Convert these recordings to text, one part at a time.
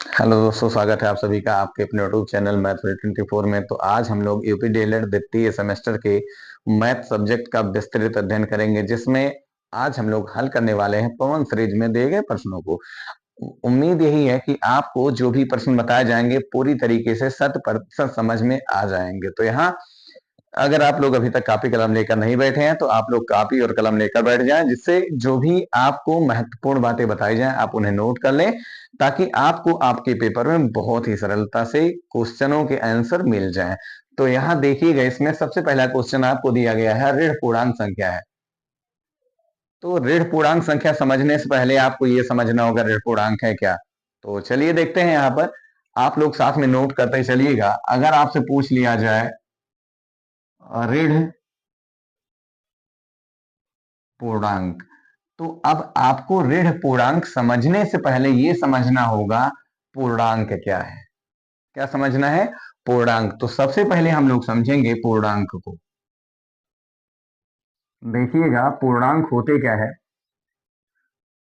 Hello दोस्तों, स्वागत है आप सभी का आपके अपने यूट्यूब चैनल मैथ24 में। तो आज हम लोग यूपी डीएलएड द्वितीय सेमेस्टर के मैथ सब्जेक्ट का विस्तृत अध्ययन करेंगे, जिसमें आज हम लोग हल करने वाले हैं पवन सीरीज में दिए गए प्रश्नों को। उम्मीद यही है कि आपको जो भी प्रश्न बताए जाएंगे पूरी तरीके से 100% समझ में आ जाएंगे। तो यहाँ अगर आप लोग अभी तक कापी कलम लेकर नहीं बैठे हैं तो आप लोग कापी और कलम लेकर बैठ जाएं, जिससे जो भी आपको महत्वपूर्ण बातें बताई जाएं आप उन्हें नोट कर लें, ताकि आपको आपके पेपर में बहुत ही सरलता से क्वेश्चनों के आंसर मिल जाएं। तो यहाँ देखिएगा, इसमें सबसे पहला क्वेश्चन आपको दिया गया है ऋण पूर्णांक संख्या है। तो ऋण पूर्णांक संख्या समझने से पहले आपको ये समझना होगा ऋण पूर्णांक है क्या। तो चलिए देखते हैं। यहाँ पर आप लोग साथ में नोट करते चलिएगा। अगर आपसे पूछ लिया जाए ऋण पूर्णांक, तो अब आपको ऋण पूर्णांक समझने से पहले यह समझना होगा पूर्णांक क्या है। क्या समझना है? पूर्णांक। तो सबसे पहले हम लोग समझेंगे पूर्णांक को। देखिएगा, पूर्णांक होते क्या है।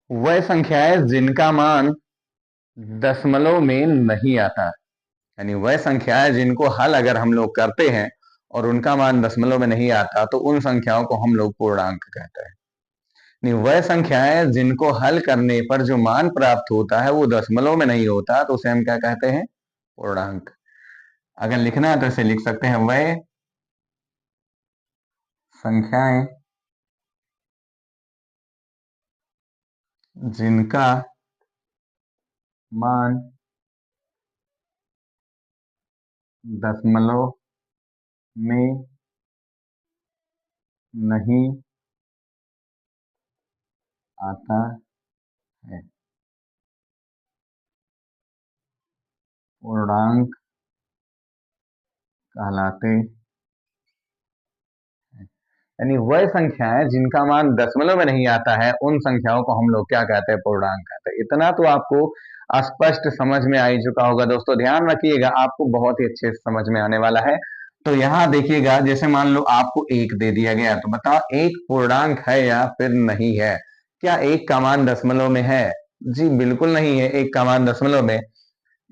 वह संख्याएं जिनका मान दशमलव में नहीं आता, यानी वह संख्याएं जिनको हल अगर हम लोग करते हैं और उनका मान दशमलव में नहीं आता, तो उन संख्याओं को हम लोग पूर्णांक कहते हैं। नहीं, वह संख्याएं जिनको हल करने पर जो मान प्राप्त होता है वो दशमलव में नहीं होता, तो उसे हम क्या कहते हैं? पूर्णांक। अगर लिखना है तो इसे लिख सकते हैं, वह संख्याएं जिनका मान दशमलव में नहीं आता है, पूर्णांक कहलाते हैं। यानी वह संख्याएं जिनका मान दशमलव में नहीं आता है, उन संख्याओं को हम लोग क्या कहते हैं? पूर्णांक कहते हैं। इतना तो आपको स्पष्ट समझ में आ ही चुका होगा। दोस्तों ध्यान रखिएगा, आपको बहुत ही अच्छे से समझ में आने वाला है। तो यहाँ देखिएगा, जैसे मान लो आपको एक दे दिया गया, तो बताओ एक पूर्णांक है या फिर नहीं है। क्या एक का मान दशमलव में है? जी बिल्कुल नहीं है, एक का मान दशमलव में।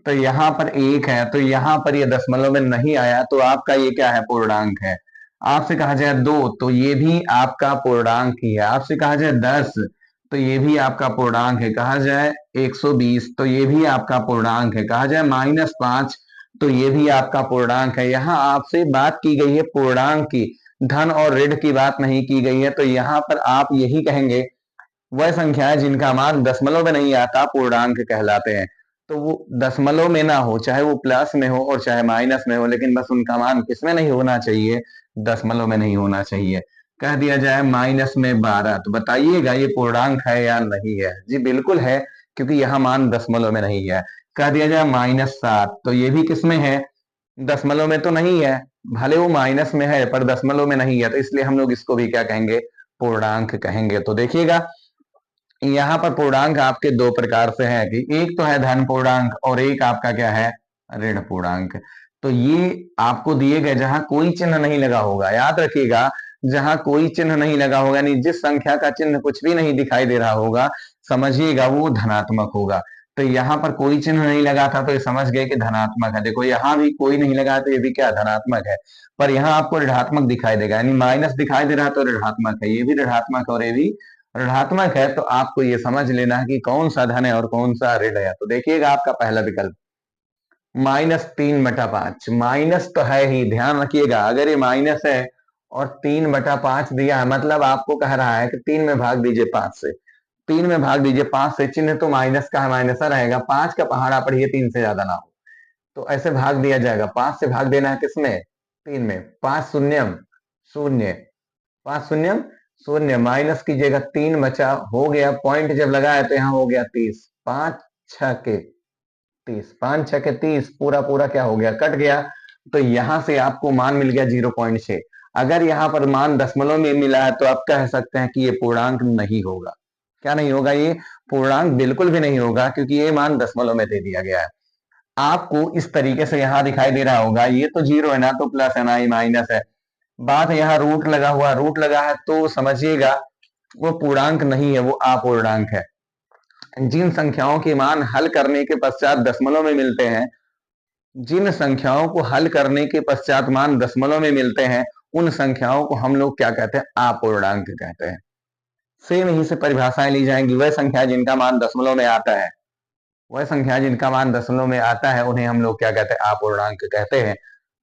तो यहाँ पर एक है, तो यहाँ पर ये दशमलव में नहीं आया, तो आपका ये क्या है? पूर्णांक है। आपसे कहा जाए दो, तो ये भी आपका पूर्णांक ही है। आपसे कहा जाए 10, तो ये भी आपका पूर्णांक है। कहा जाए 120, तो ये भी आपका पूर्णांक है। कहा जाए -5, तो ये भी आपका पूर्णांक है। यहाँ आपसे बात की गई है पूर्णांक की, धन और ऋण की बात नहीं की गई है। तो यहाँ पर आप यही कहेंगे, वह संख्याएं जिनका मान दशमलव में नहीं आता पूर्णांक कहलाते हैं। तो वो दशमलव में ना हो, चाहे वो प्लस में हो और चाहे माइनस में हो, लेकिन बस उनका मान किसमें नहीं होना चाहिए? दशमलव में नहीं होना चाहिए। कह दिया जाए -12, तो बताइएगा ये पूर्णांक है या नहीं है? जी बिल्कुल है, क्योंकि यहाँ मान दशमलव में नहीं है। कह दिया जाए -7, तो ये भी किसमें है? दशमलव में तो नहीं है। भले वो माइनस में है पर दशमलव में नहीं है, तो इसलिए हम लोग इसको भी क्या कहेंगे? पूर्णांक कहेंगे। तो देखिएगा, यहाँ पर पूर्णांक आपके दो प्रकार से है, कि एक तो है धन पूर्णांक और एक आपका क्या है? ऋण पूर्णांक। तो ये आपको दिए गए जहां कोई चिन्ह नहीं लगा होगा, याद रखिएगा, जहां कोई चिन्ह नहीं लगा होगा, यानी जिस संख्या का चिन्ह कुछ भी नहीं दिखाई दे रहा होगा, समझिएगा वो धनात्मक होगा। तो यहाँ पर कोई चिन्ह नहीं लगा था, तो ये समझ गए कि धनात्मक है। देखो यहाँ भी कोई नहीं लगा, तो ये भी क्या? धनात्मक है। पर यहाँ आपको ऋणात्मक दिखाई देगा, यानी माइनस दिखाई दे रहा है, तो ऋणात्मक है। ये भी ऋणात्मक और ये भी ऋणात्मक है। तो आपको ये समझ लेना है कि कौन सा धन है और कौन सा ऋण है। तो देखिएगा, आपका पहला विकल्प -3/5। माइनस तो है ही, ध्यान रखिएगा। अगर ये माइनस है और 3/5 दिया है, मतलब आपको कह रहा है कि 3 में भाग दीजिए 5 से। 3 में भाग दीजिए 5 से, चिन्ह तो माइनस का है, माइनस रहेगा। 5 का पहाड़ा पढ़िए, 3 से ज्यादा ना हो, तो ऐसे भाग दिया जाएगा। 5 से भाग देना है किसमें? 3 में। 5 शून्यम शून्य, 5 शून्यम शून्य, माइनस कीजिएगा, 3 बचा, हो गया। पॉइंट जब लगाया तो यहाँ हो गया 30। 5 6 के 30, 5 6 के 30, पूरा पूरा क्या हो गया? कट गया। तो यहां से आपको मान मिल गया 0.6। अगर यहाँ पर मान दशमलव में मिला है, तो आप कह सकते हैं कि ये पूर्णांक नहीं होगा। क्या नहीं होगा? ये पूर्णांक बिल्कुल भी नहीं होगा, क्योंकि ये मान दशमलव में दे दिया गया है। आपको इस तरीके से यहाँ दिखाई दे रहा होगा, ये तो जीरो है ना, तो प्लस है ना, ये माइनस है। बात यहाँ रूट लगा हुआ, रूट लगा है, तो समझिएगा वो पूर्णांक नहीं है, वो अपूर्णांक है। जिन संख्याओं के मान हल करने के पश्चात दशमलव में मिलते हैं, जिन संख्याओं को हल करने के पश्चात मान दशमलव में मिलते हैं, उन संख्याओं को हम लोग क्या कहते हैं? अपूर्णांक कहते हैं। सेम यहीं से परिभाषाएं ली जाएंगी। वह संख्या जिनका मान दशमलव में आता है, वह संख्या जिनका मान दशमलव में आता है, उन्हें हम लोग क्या कहते हैं? अपूर्णांक कहते हैं।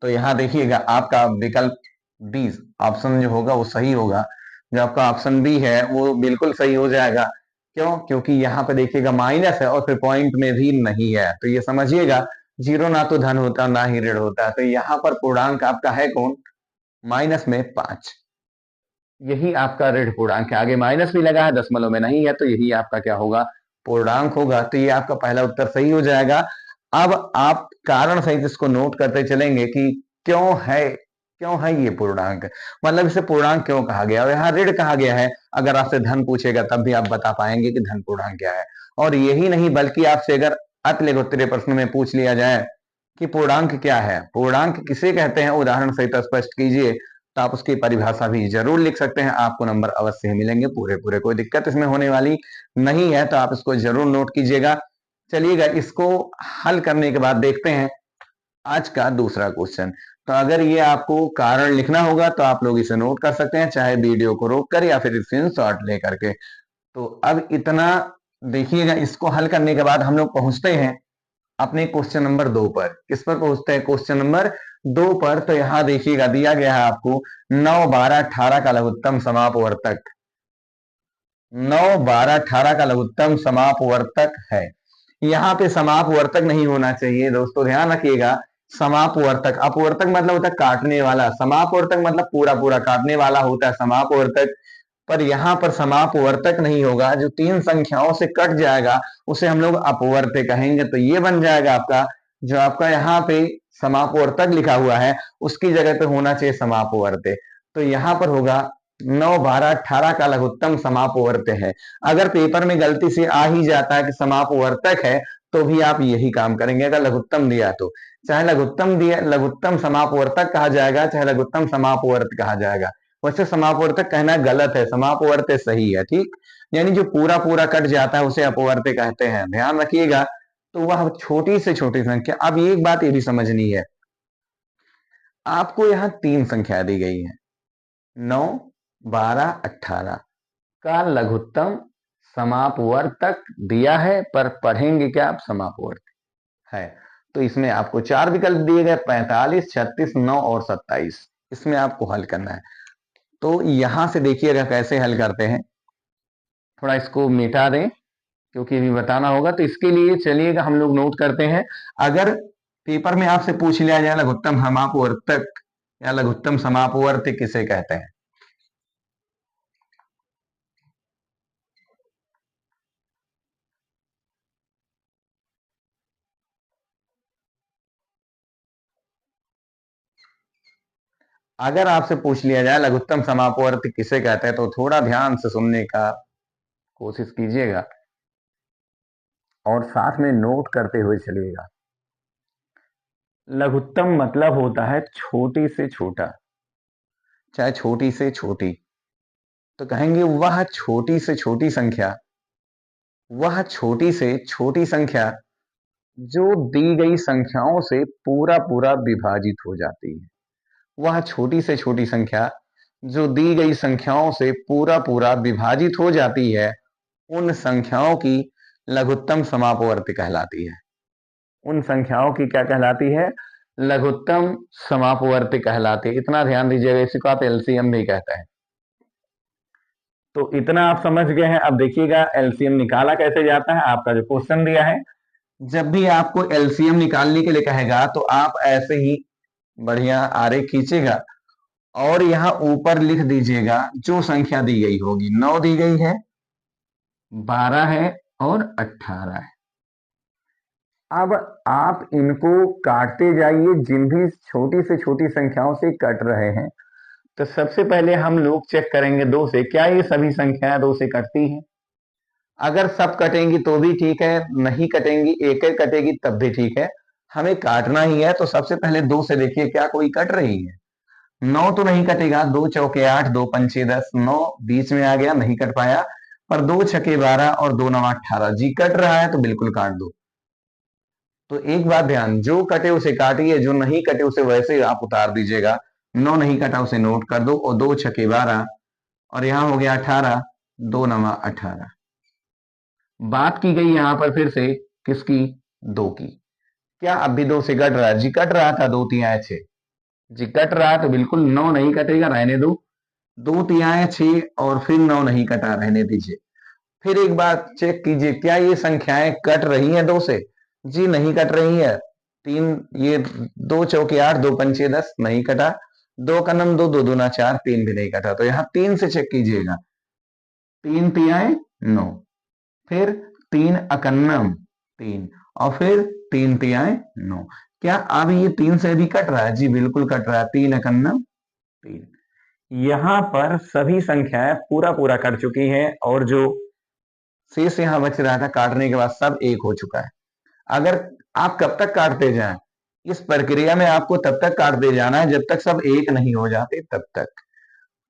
तो यहाँ देखिएगा, आपका विकल्प बी ऑप्शन जो होगा वो सही होगा। जो आपका ऑप्शन बी है वो बिल्कुल सही हो जाएगा। क्यों? क्योंकि यहाँ पे देखिएगा माइनस है और फिर पॉइंट में भी नहीं है। तो ये समझिएगा, जीरो ना तो धन होता ना ही ऋण होता। तो यहाँ पर पूर्णांक आपका है कौन? माइनस में 5। यही आपका ऋण पूर्णांक है। आगे माइनस भी लगा है, दशमलव में नहीं है, तो यही आपका क्या होगा? पूर्णांक होगा। तो ये आपका पहला उत्तर सही हो जाएगा। अब आप कारण सहित इसको नोट करते चलेंगे कि क्यों है ये पूर्णांक, मतलब इसे पूर्णांक क्यों कहा गया, और यहाँ ऋण कहा गया है। अगर आपसे धन पूछेगा तब भी आप बता पाएंगे कि धन पूर्णांक क्या है। और यही नहीं, बल्कि आपसे अगर अतिलघु उत्तरीय प्रश्न में पूछ लिया जाए कि पूर्णांक क्या है, पूर्णांक किसे कहते हैं, उदाहरण सहित स्पष्ट कीजिए, तो आप उसकी परिभाषा भी जरूर लिख सकते हैं। आपको नंबर अवश्य ही मिलेंगे पूरे पूरे, कोई दिक्कत इसमें होने वाली नहीं है। तो आप इसको जरूर नोट कीजिएगा। चलिएगा, इसको हल करने के बाद देखते हैं आज का दूसरा क्वेश्चन। तो अगर ये आपको कारण लिखना होगा तो आप लोग इसे नोट कर सकते हैं, चाहे वीडियो को रोक कर या फिर स्क्रीनशॉट लेकर के। तो अब इतना देखिएगा, इसको हल करने के बाद हम लोग पहुंचते हैं अपने क्वेश्चन नंबर 2 पर। किस पर पहुंचते हैं? क्वेश्चन नंबर 2 पर। तो यहां देखिएगा, दिया गया है आपको 9, 12, 18 का लघुत्तम समापवर्तक। 9, 12, 18 का लघुत्तम समापवर्तक है। यहाँ पे समापवर्तक नहीं होना चाहिए दोस्तों, ध्यान रखिएगा। समापवर्तक, अपवर्तक मतलब होता है काटने वाला, समापवर्तक मतलब पूरा पूरा काटने वाला होता है समापवर्तक। पर यहाँ पर समापवर्तक नहीं होगा। जो तीन संख्याओं से कट जाएगा उसे हम लोग अपवर्त्य कहेंगे। तो ये बन जाएगा आपका, जो आपका यहाँ पे समापवर्तक लिखा हुआ है उसकी जगह पे होना चाहिए समापवर्त्य। तो यहाँ पर होगा 9, 12, 18 का लघुत्तम समापवर्त्य है। अगर पेपर में गलती से आ ही जाता है कि समापवर्तक है, तो भी आप यही काम करेंगे। अगर लघुत्तम दिया तो चाहे लघुत्तम दिया, लघुत्तम समापवर्तक कहा जाएगा, चाहे लघुत्तम समापवर्त्य कहा जाएगा। वैसे समापवर्तक कहना गलत है, समापवर्त्य सही है। ठीक, यानी जो पूरा पूरा कट जाता है उसे अपवर्त्य कहते हैं, ध्यान रखिएगा। तो वह छोटी से छोटी संख्या। अब एक बात ये भी समझनी है, आपको यहाँ तीन संख्या दी गई है, 9, 12, 18 का लघुत्तम समापवर्तक दिया है, पर पढ़ेंगे क्या आप? समापवर्तक है। तो इसमें आपको चार विकल्प दिए गए, 45, 36, 9 और 27। इसमें आपको हल करना है। तो यहां से देखिएगा कैसे हल करते हैं। थोड़ा इसको मिटा दें क्योंकि अभी बताना होगा। तो इसके लिए चलिएगा हम लोग नोट करते हैं। अगर पेपर में आपसे पूछ लिया जाए लघुत्तम समापवर्तक या लघुत्तम समापवर्त्य किसे कहते हैं, अगर आपसे पूछ लिया जाए लघुत्तम समापवर्त्य किसे कहते हैं, तो थोड़ा ध्यान से सुनने का कोशिश कीजिएगा और साथ में नोट करते हुए चलिएगा। लघुत्तम मतलब होता है छोटी से छोटा, चाहे छोटी से छोटी। तो कहेंगे वह छोटी से छोटी संख्या, वह छोटी से छोटी संख्या जो दी गई संख्याओं से पूरा पूरा विभाजित हो जाती है। वह छोटी से छोटी संख्या जो दी गई संख्याओं से पूरा पूरा विभाजित हो जाती है, उन संख्याओं की लघुत्तम समापवर्त्य कहलाती है। उन संख्याओं की क्या कहलाती है? लघुत्तम समापवर्त्य कहलाती है। इतना ध्यान दीजिएगा, इसी को आप एलसीएम भी कहते हैं। तो इतना आप समझ गए हैं। अब देखिएगा एलसीएम निकाला कैसे जाता है। आपका जो क्वेश्चन दिया है, जब भी आपको एलसीएम निकालने के लिए कहेगा तो आप ऐसे ही बढ़िया आरेख खींचेगा और यहाँ ऊपर लिख दीजिएगा जो संख्या दी गई होगी। 9 दी गई है, 12 है और 18 है। अब आप इनको काटते जाइए, जिन भी छोटी से छोटी संख्याओं से कट रहे हैं। तो सबसे पहले हम लोग चेक करेंगे 2 से, क्या ये सभी संख्याएं 2 से कटती हैं? अगर सब कटेंगी तो भी ठीक है, नहीं कटेंगी, एक एक कटेगी तब भी ठीक है। हमें काटना ही है, तो सबसे पहले 2 से देखिए क्या कोई कट रही है। 9 तो नहीं कटेगा, 2 चौके 8, 2 पंचे 10, 9 बीच में आ गया, नहीं कट पाया। पर 2 छके 12 और 2 नवा 18 जी कट रहा है तो बिल्कुल काट दो। तो एक बात ध्यान, जो कटे उसे काटिए, जो नहीं कटे उसे वैसे ही आप उतार दीजिएगा। 9 नहीं कटा उसे नोट कर दो, और 2 छके 12 और यहां हो गया 18, 2 नवा 18। बात की गई यहां पर फिर से किसकी? 2 की। क्या अब भी 2 से कट रहा है? जी कट रहा था, 2 तिहाई 6। जी कट रहा है तो बिल्कुल 9 नहीं कटेगा, रहने दो। 2 तिहाई 6 और फिर 9 नहीं कटा, रहने दीजिए। फिर एक बार चेक कीजिए, क्या ये संख्याएं कट रही हैं 2 से? जी नहीं कट रही है। 3, ये 2 चौके 8, 2 पंचे 10, नहीं कटा। 2 का नम 2, 2 दूना 4, 3 भी नहीं कटा। तो यहाँ 3 से चेक कीजिएगा। 3 तिहाई 9, फिर 3 अकन्नम 3, और फिर 3 तिहाई 9। क्या अब ये 3 से भी कट रहा है? जी बिल्कुल कट रहा है। 3 अकन्नम 3। यहां पर सभी संख्याएं पूरा पूरा कर चुकी हैं, और जो शेष यहां बच रहा था काटने के बाद सब एक हो चुका है। अगर आप कब तक काटते जाएं, इस प्रक्रिया में आपको तब तक काटते जाना है जब तक सब एक नहीं हो जाते, तब तक।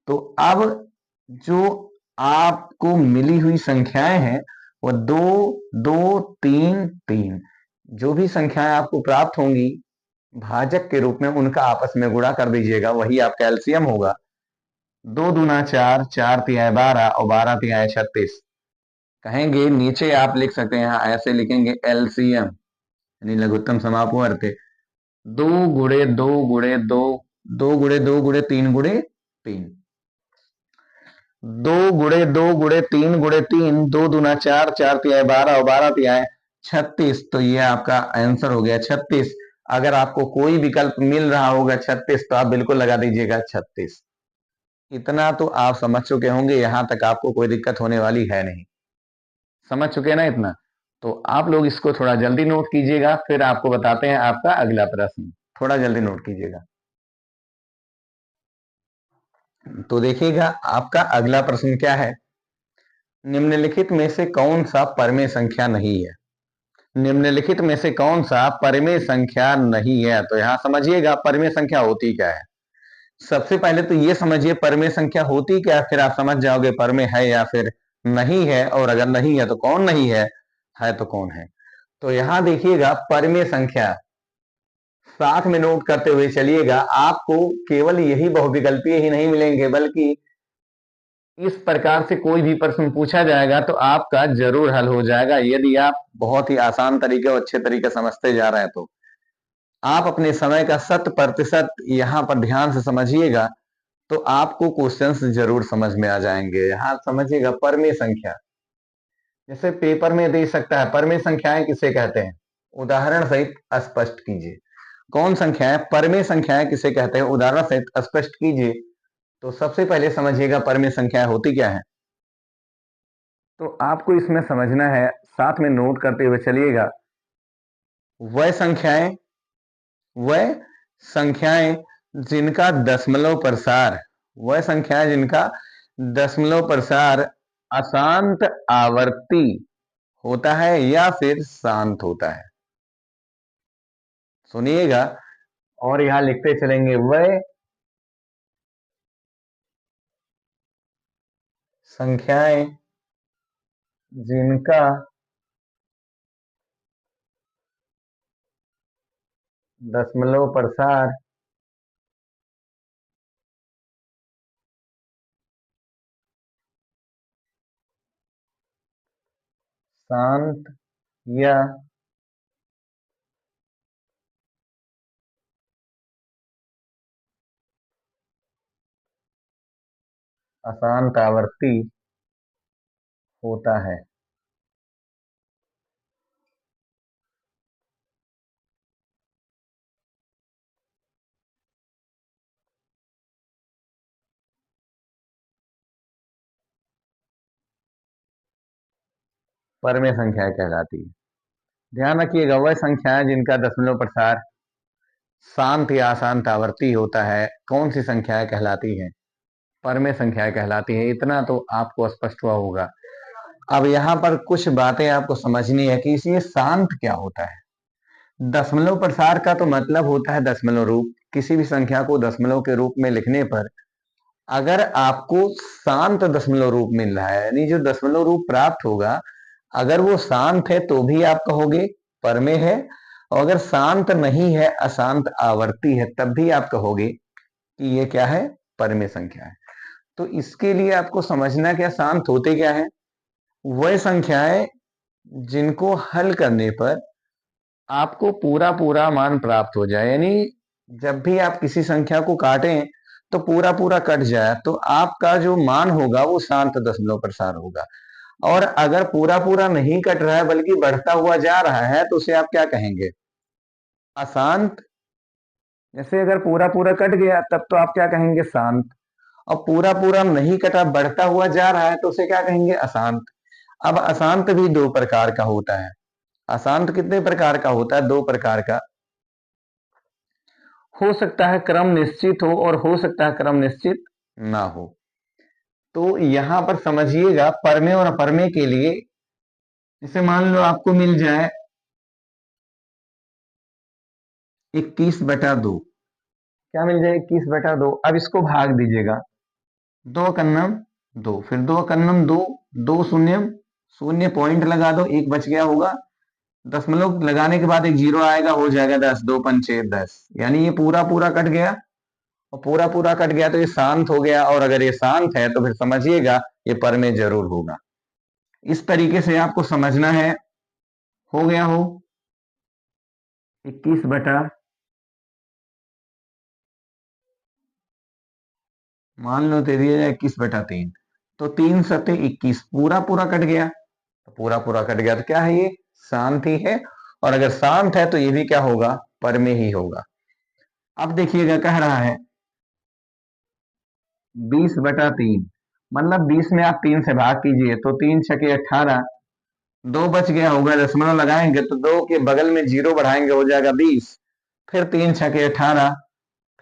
तो अब जो आपको मिली हुई संख्याएं हैं वो 2, 2, 3, 3। जो भी संख्याएं आपको प्राप्त होंगी भाजक के रूप में, उनका आपस में गुणा कर दीजिएगा, वही आपका एलसीएम होगा। 2 दूना 4, 4 तिहाई 12 और 12 तिहाई 36। कहेंगे नीचे आप लिख सकते हैं, यहाँ ऐसे लिखेंगे एलसीएम यानी लघुत्तम समापवर्त। 2 गुणे 2 गुणे 2, 2 गुणे 2 गुणे 3 गुणे 3। 2 गुणे 2 गुणे 3 गुणे 3, 2 दूना 4, 4 तिहाई 12 और 12 तिहाई 36। तो ये आपका आंसर हो गया 36। अगर आपको कोई विकल्प मिल रहा होगा 36, तो आप बिल्कुल लगा दीजिएगा 36। इतना तो आप समझ चुके होंगे, यहां तक आपको कोई दिक्कत होने वाली है नहीं। समझ चुके हैं ना इतना? तो आप लोग इसको थोड़ा जल्दी नोट कीजिएगा, फिर आपको बताते हैं आपका अगला प्रश्न। थोड़ा जल्दी नोट कीजिएगा। तो देखिएगा आपका अगला प्रश्न क्या है। निम्नलिखित में से कौन सा परमेय संख्या नहीं है? निम्नलिखित में से कौन सा परमेय संख्या नहीं है? तो यहां समझिएगा परमेय संख्या होती क्या है। सबसे पहले तो ये समझिए परमेय संख्या होती क्या है, फिर आप समझ जाओगे परमेय है या फिर नहीं है, और अगर नहीं है तो कौन नहीं है तो कौन है। तो यहां देखिएगा परमेय संख्या साथ में नोट करते हुए चलिएगा। आपको केवल यही बहुविकल्पीय ही नहीं मिलेंगे, बल्कि इस प्रकार से कोई भी प्रश्न पूछा जाएगा तो आपका जरूर हल हो जाएगा, यदि आप बहुत ही आसान तरीके और अच्छे तरीके समझते जा रहे हैं। तो आप अपने समय का 100% यहाँ पर ध्यान से समझिएगा, तो आपको क्वेश्चंस जरूर समझ में आ जाएंगे। यहाँ समझिएगा परमेय संख्या, जैसे पेपर में दे सकता है परमेय संख्याएं किसे कहते हैं, उदाहरण सहित स्पष्ट कीजिए। कौन संख्याएं परमेय संख्याएं किसे कहते हैं, उदाहरण सहित स्पष्ट कीजिए। तो सबसे पहले समझिएगा परमेय संख्याएं होती क्या है। तो आपको इसमें समझना है, साथ में नोट करते हुए चलिएगा। वह संख्याएं वह संख्याएं जिनका दशमलव प्रसार वह संख्याएं जिनका दशमलव प्रसार अशांत आवर्ती होता है या फिर शांत होता है। सुनिएगा और यहां लिखते चलेंगे। वह संख्याएं जिनका दशमलव प्रसार शांत या अशांत आवर्ती होता है। परमेय संख्या कहलाती है। ध्यान रखिएगा, वह संख्याएं जिनका दशमलव प्रसार शांत या अशांत आवर्ती होता है, कौन सी संख्याएं कहलाती हैं? परमेय संख्याएं कहलाती है। इतना तो आपको स्पष्ट हुआ होगा। अब यहाँ पर कुछ बातें आपको समझनी है कि इसमें शांत क्या होता है। दशमलव प्रसार का तो मतलब होता है दशमलव रूप। किसी भी संख्या को दशमलव के रूप में लिखने पर अगर आपको शांत दशमलव रूप मिल रहा है, यानी जो दशमलव रूप प्राप्त होगा अगर वो शांत है तो भी आप कहोगे परमेय है, और अगर शांत नहीं है, अशांत आवर्ती है, तब भी आप कहोगे कि ये क्या है, परमेय संख्या है। तो इसके लिए आपको समझना क्या, शांत होते क्या है, वह संख्याएं जिनको हल करने पर आपको पूरा पूरा मान प्राप्त हो जाए, यानी जब भी आप किसी संख्या को काटें तो पूरा पूरा कट जाए, तो आपका जो मान होगा वो शांत दशमलव प्रसार होगा। और अगर पूरा पूरा नहीं कट रहा है बल्कि बढ़ता हुआ जा रहा है तो उसे आप क्या कहेंगे, अशांत। जैसे अगर पूरा पूरा कट गया तब तो आप क्या कहेंगे, शांत। और पूरा पूरा नहीं कटा, बढ़ता हुआ जा रहा है तो उसे क्या कहेंगे, अशांत। अब अशांत भी दो प्रकार का होता है। अशांत कितने प्रकार का होता है, दो प्रकार का। हो सकता है क्रम निश्चित हो और हो सकता है क्रम निश्चित ना हो। तो यहां पर समझिएगा परमेय और अपरमेय के लिए, जैसे मान लो आपको मिल जाए 21/2, क्या मिल जाए, 21/2। अब इसको भाग दीजिएगा, 2 फिर 2 2 शून्य शून्य, पॉइंट लगा दो, एक बच गया होगा, दशमलव लगाने के बाद एक जीरो आएगा, हो जाएगा 10, 2 पंचे 10, यानी ये पूरा पूरा कट गया। और पूरा पूरा कट गया तो ये शांत हो गया, और अगर ये शांत है तो फिर समझिएगा ये परमेय जरूर होगा। इस तरीके से आपको समझना है। हो गया हो 21 बटा, मान लो दे दिया जाए 21/3, तो 3 सते 21, पूरा पूरा कट गया। तो पूरा पूरा कट गया तो क्या है, ये शांत ही है। और अगर शांत है तो ये भी क्या होगा, परमेय ही होगा। अब देखिएगा कह रहा है 20/3, मतलब 20 में आप 3 से भाग कीजिए तो 3 छके 18, 2 बच गया होगा, दशमलव लगाएंगे तो 2 के बगल में जीरो बढ़ाएंगे, हो जाएगा 20, फिर 3 छके 18,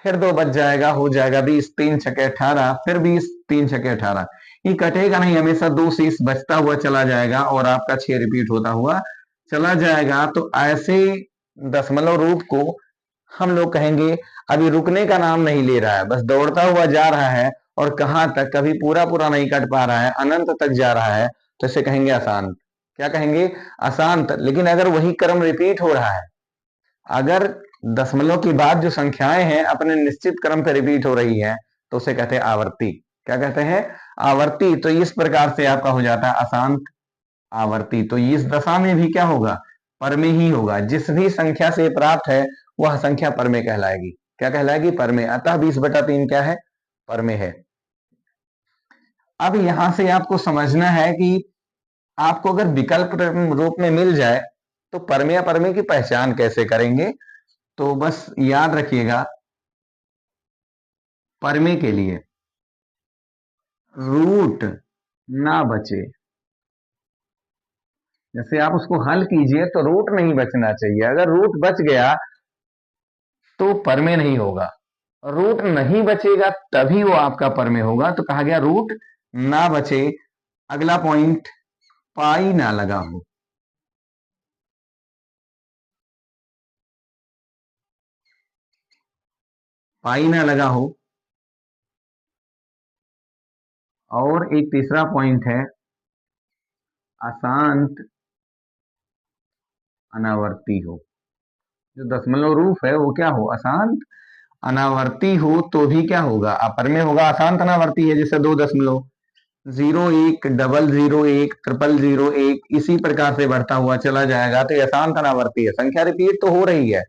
फिर 2 बच जाएगा, हो जाएगा 20, 3 छके 18, फिर 20, 3 छके 18। ये कटेगा नहीं, हमेशा 2 शेष बचता हुआ चला जाएगा और आपका 6 रिपीट होता हुआ चला जाएगा। तो ऐसे दशमलव रूप को हम लोग कहेंगे अभी रुकने का नाम नहीं ले रहा है, बस दौड़ता हुआ जा रहा है, और कहां तक, कभी पूरा पूरा नहीं कट पा रहा है, अनंत तक जा रहा है, तो इसे कहेंगे अशांत। क्या कहेंगे, अशांत। लेकिन अगर वही क्रम रिपीट हो रहा है, अगर दशमलव के बाद जो संख्याएं हैं अपने निश्चित क्रम पे रिपीट हो रही है, तो उसे कहते हैं आवर्ती। क्या कहते हैं, आवर्ती। तो इस प्रकार से आपका हो जाता है अशांत आवर्ती। तो इस दशा में भी क्या होगा, परमेय ही होगा। जिस भी संख्या से प्राप्त है वह संख्या परमेय कहलाएगी। क्या कहलाएगी, परमेय। अतः 20/3 क्या है, परमेय है। अब यहां से आपको समझना है कि आपको अगर विकल्प रूप में मिल जाए तो परमेय अपरमेय की पहचान कैसे करेंगे। तो बस याद रखिएगा, परमेय के लिए रूट ना बचे, जैसे आप उसको हल कीजिए तो रूट नहीं बचना चाहिए। अगर रूट बच गया तो परमेय नहीं होगा, रूट नहीं बचेगा तभी वो आपका परमेय होगा। तो कहा गया रूट ना बचे। अगला पॉइंट, पाई ना लगा हो। पाई ना लगा हो। और एक तीसरा पॉइंट है, अशांत अनावर्ती हो। जो दशमलव रूप है वो क्या हो, अशांत अनावर्ती हो, तो भी क्या होगा, अपरमेय होगा। अशांत अनावर्ती है, जैसे 2 0 1 डबल 0 1 ट्रिपल 0 1, इसी प्रकार से बढ़ता हुआ चला जाएगा। तो ये अशांत अनावर्ती है, संख्या रिपीट तो हो रही है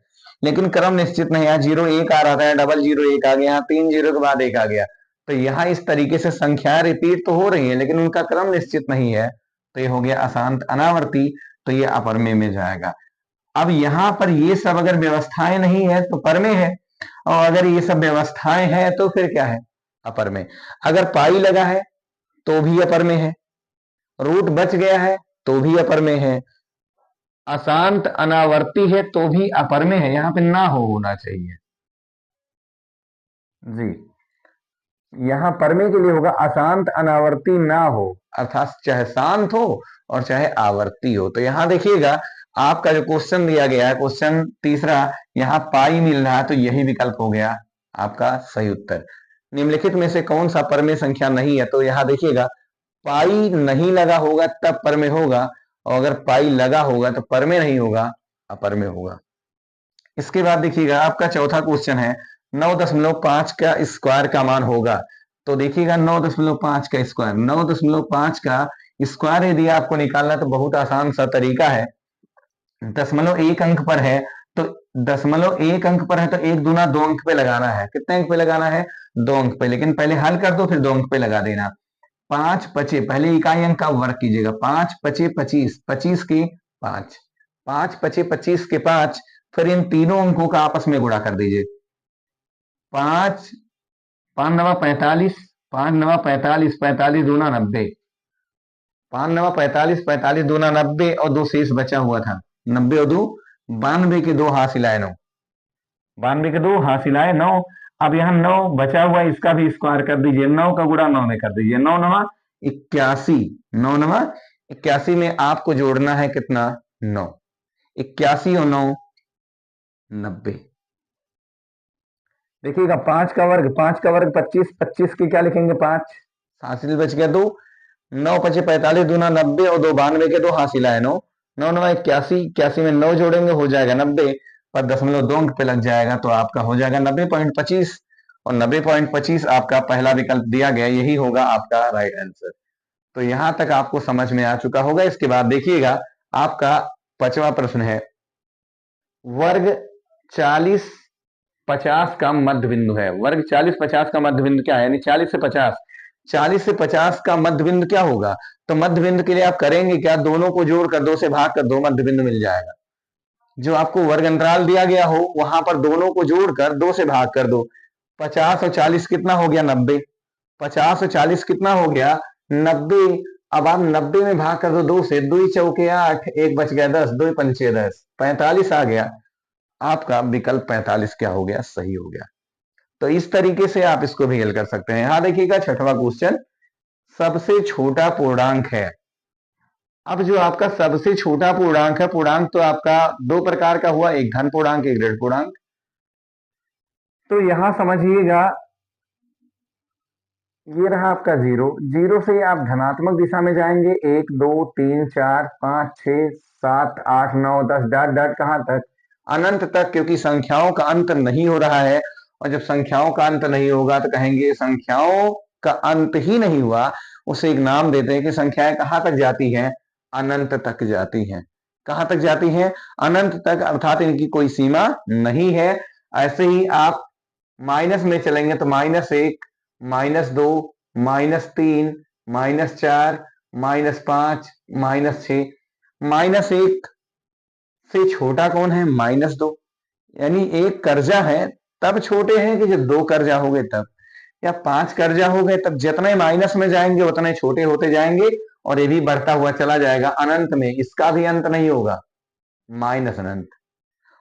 लेकिन क्रम निश्चित नहीं है। 0 1 आ रहा है, डबल 0 1 आ गया, 3 0 के बाद 1 आ गया। तो यहाँ इस तरीके से संख्याएं रिपीट तो हो रही है लेकिन उनका क्रम निश्चित नहीं है, तो ये हो गया अशांत अनावर्ती। तो ये अपरमेय में जाएगा। अब यहां पर ये सब अगर व्यवस्थाएं नहीं है तो परमेय है, और अगर ये सब व्यवस्थाएं हैं तो फिर क्या है, अपरमेय। अगर पाई लगा है तो भी अपरमेय है, रूट बच गया है तो भी अपरमेय है, अशांत अनावर्ती है तो भी अपरमेय है। यहां पे ना हो होना चाहिए जी। यहां परमेय के लिए होगा अशांत अनावर्ती ना हो, अर्थात चाहे शांत हो और चाहे आवर्ती हो। तो यहां देखिएगा आपका जो क्वेश्चन दिया गया है, क्वेश्चन तीसरा, यहां पाई मिल रहा है तो यही विकल्प हो गया आपका सही उत्तर। निम्नलिखित में से कौन सा परमेय संख्या नहीं है? तो यहाँ देखिएगा, पाई नहीं लगा होगा तब परमेय होगा, और अगर पाई लगा होगा तो परमेय नहीं होगा, अपरमेय होगा। इसके बाद देखिएगा, आपका चौथा क्वेश्चन है 9.5 का स्क्वायर का मान होगा। तो देखिएगा 9.5 का स्क्वायर, 9.5 का स्क्वायर यदि आपको निकालना तो बहुत आसान सा तरीका है। 0.1 अंक पर है तो 0.1 अंक पर है तो 1 दूना 2 अंक पे लगाना है। कितने अंक पे लगाना है? 2 अंक पे। लेकिन पहले हल कर दो फिर 2 अंक पे लगा देना। 5 पचे, पहले इकाई अंक का वर्ग कीजिएगा। 5 पचे 25, 25 के 5, 5 पचे 25 के 5। फिर इन तीनों अंकों का आपस में गुणा कर दीजिए। 5 5 नवा 45, 5 नवा 45, 45 दूना 90, 5 नवा 45, 45 दूना 90 और 2 शेष बचा हुआ था। 90 और 2 92 के 2 हासिलाए 9, 92 के 2 हासिलाए 9। अब यहाँ 9 बचा हुआ, इसका भी स्क्वायर कर दीजिए। 9 का गुणा 9 में कर दीजिए। 9 नवा 81, 9 नवा 81 में आपको जोड़ना है कितना? 9। 81 और 9 90। देखिएगा 5 का वर्ग, 5 का वर्ग 25, 25 के क्या लिखेंगे? 5, हासिल बच गया 2। 9 पचे 45 दूना 90 और 2 92 के 2 हासिल आए 9, 9 नवा 81, 81 में 9 जोड़ेंगे हो जाएगा 90, पर 0.2 अंक पे लग जाएगा तो आपका हो जाएगा 90.25, और 90.25 आपका पहला विकल्प दिया गया, यही होगा आपका राइट आंसर। तो यहां तक आपको समझ में आ चुका होगा। इसके बाद देखिएगा, आपका 5वां प्रश्न है, वर्ग 40 50 का मध्य बिंदु है। वर्ग 40 50 का मध्य बिंदु क्या है? यानी 40 से 50, 40 से 50 का मध्य बिंदु क्या होगा? तो मध्य बिंदु के लिए आप करेंगे क्या? दोनों को जोड़कर 2 से भाग कर दो, मध्य बिंदु मिल जाएगा। जो आपको वर्ग अंतराल दिया गया हो वहां पर दोनों को जोड़कर 2 से भाग कर दो। 50 और 40 कितना हो गया? 90। 50 और 40 कितना हो गया? 90। अब आप 90 में भाग कर दो 2 से, 2 चौके 8, 1 बच गया 10, 2 पंचे 10, 45 आ गया। आपका विकल्प 45 क्या हो गया? सही हो गया। तो इस तरीके से आप इसको भी हल कर सकते हैं। यहां देखिएगा 6वां क्वेश्चन, सबसे छोटा पूर्णांक है। अब जो आपका सबसे छोटा पूर्णांक है, पूर्णांक तो आपका दो प्रकार का हुआ, एक धन पूर्णांक, एक ऋण पूर्णांक। तो यहां समझिएगा, ये रहा आपका 0, 0 से आप धनात्मक दिशा में जाएंगे 1 2 3 4 5 6 7 8 9 10, डॉट डॉट कहां तक? अनंत तक, क्योंकि संख्याओं का अंत नहीं हो रहा है। और जब संख्याओं का अंत नहीं होगा तो कहेंगे संख्याओं का अंत ही नहीं हुआ, उसे एक नाम देते हैं कि संख्याएं कहां तक जाती हैं? अनंत तक जाती हैं। कहां तक जाती हैं? अनंत तक, अर्थात इनकी कोई सीमा नहीं है। ऐसे ही आप माइनस में चलेंगे तो -1, -2, -3, -4, -5, -6। -1 से छोटा कौन है? -2। यानी एक कर्जा है तब छोटे हैं कि जब 2 कर्जा हो गए तब, या 5 कर्जा हो गए तब। जितने माइनस में जाएंगे उतने छोटे होते जाएंगे, और ये भी बढ़ता हुआ चला जाएगा अनंत में। इसका भी अंत नहीं होगा, माइनस अनंत।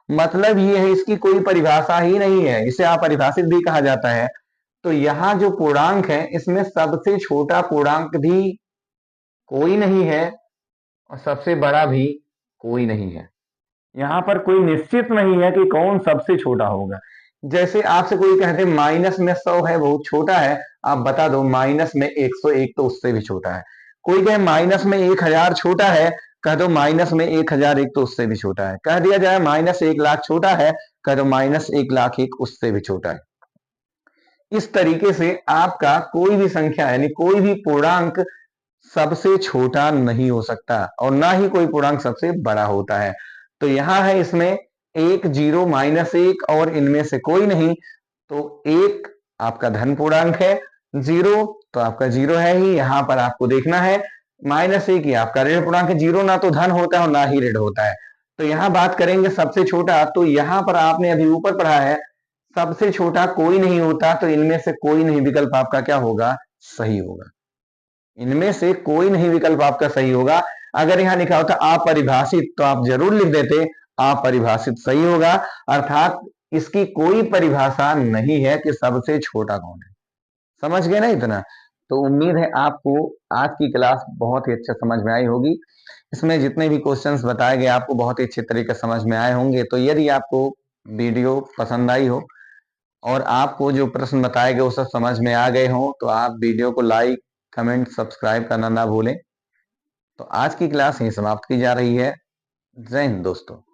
मतलब ये है, इसकी कोई परिभाषा ही नहीं है, इसे अपरिभाषित भी कहा जाता है। तो यहाँ जो पूर्णांक है इसमें सबसे छोटा पूर्णांक भी कोई नहीं है और सबसे बड़ा भी कोई नहीं है। यहाँ पर कोई निश्चित नहीं है कि कौन सबसे छोटा होगा। जैसे आपसे कोई कहते माइनस में 100 है, बहुत छोटा है, आप बता दो माइनस में 101 तो उससे भी छोटा है। कोई कहे माइनस में 1000 छोटा है, कह दो माइनस में 1001 तो उससे भी छोटा है। कह दिया जाए माइनस 1,00,000 छोटा है, कह दो माइनस 1,00,001 उससे भी छोटा है। इस तरीके से आपका कोई भी संख्या यानी कोई भी पूर्णांक सबसे छोटा नहीं हो सकता, और ना ही कोई पूर्णांक सबसे बड़ा होता है। तो यहां है इसमें 1 0 -1 और इनमें से कोई नहीं। तो 1 आपका धन पूर्णांक है, 0 तो आपका 0 है ही, यहां पर आपको देखना है। -1 ये आपका ऋण पूर्णांक है, 0 ना तो धन होता है और ना ही ऋण होता है। तो यहां बात करेंगे सबसे छोटा, तो यहां पर आपने अभी ऊपर पढ़ा है सबसे छोटा कोई नहीं होता, तो इनमें से कोई नहीं विकल्प आपका क्या होगा? सही होगा। इनमें से कोई नहीं विकल्प आपका सही होगा। अगर यहां लिखा होता अपरिभाषित तो आप जरूर लिख देते अपरिभाषित सही होगा, अर्थात इसकी कोई परिभाषा नहीं है कि सबसे छोटा कौन है। समझ गए ना इतना? तो उम्मीद है आपको आज की क्लास बहुत ही अच्छा समझ में आई होगी। इसमें जितने भी क्वेश्चंस बताए गए आपको बहुत ही अच्छे तरीके से समझ में आए होंगे। तो यदि आपको वीडियो पसंद आई हो और आपको जो प्रश्न बताए गए वो सब समझ में आ गए हों तो आप वीडियो को लाइक, कमेंट, सब्सक्राइब करना ना भूलें। तो आज की क्लास यहीं समाप्त की जा रही है। जय हिंद दोस्तों।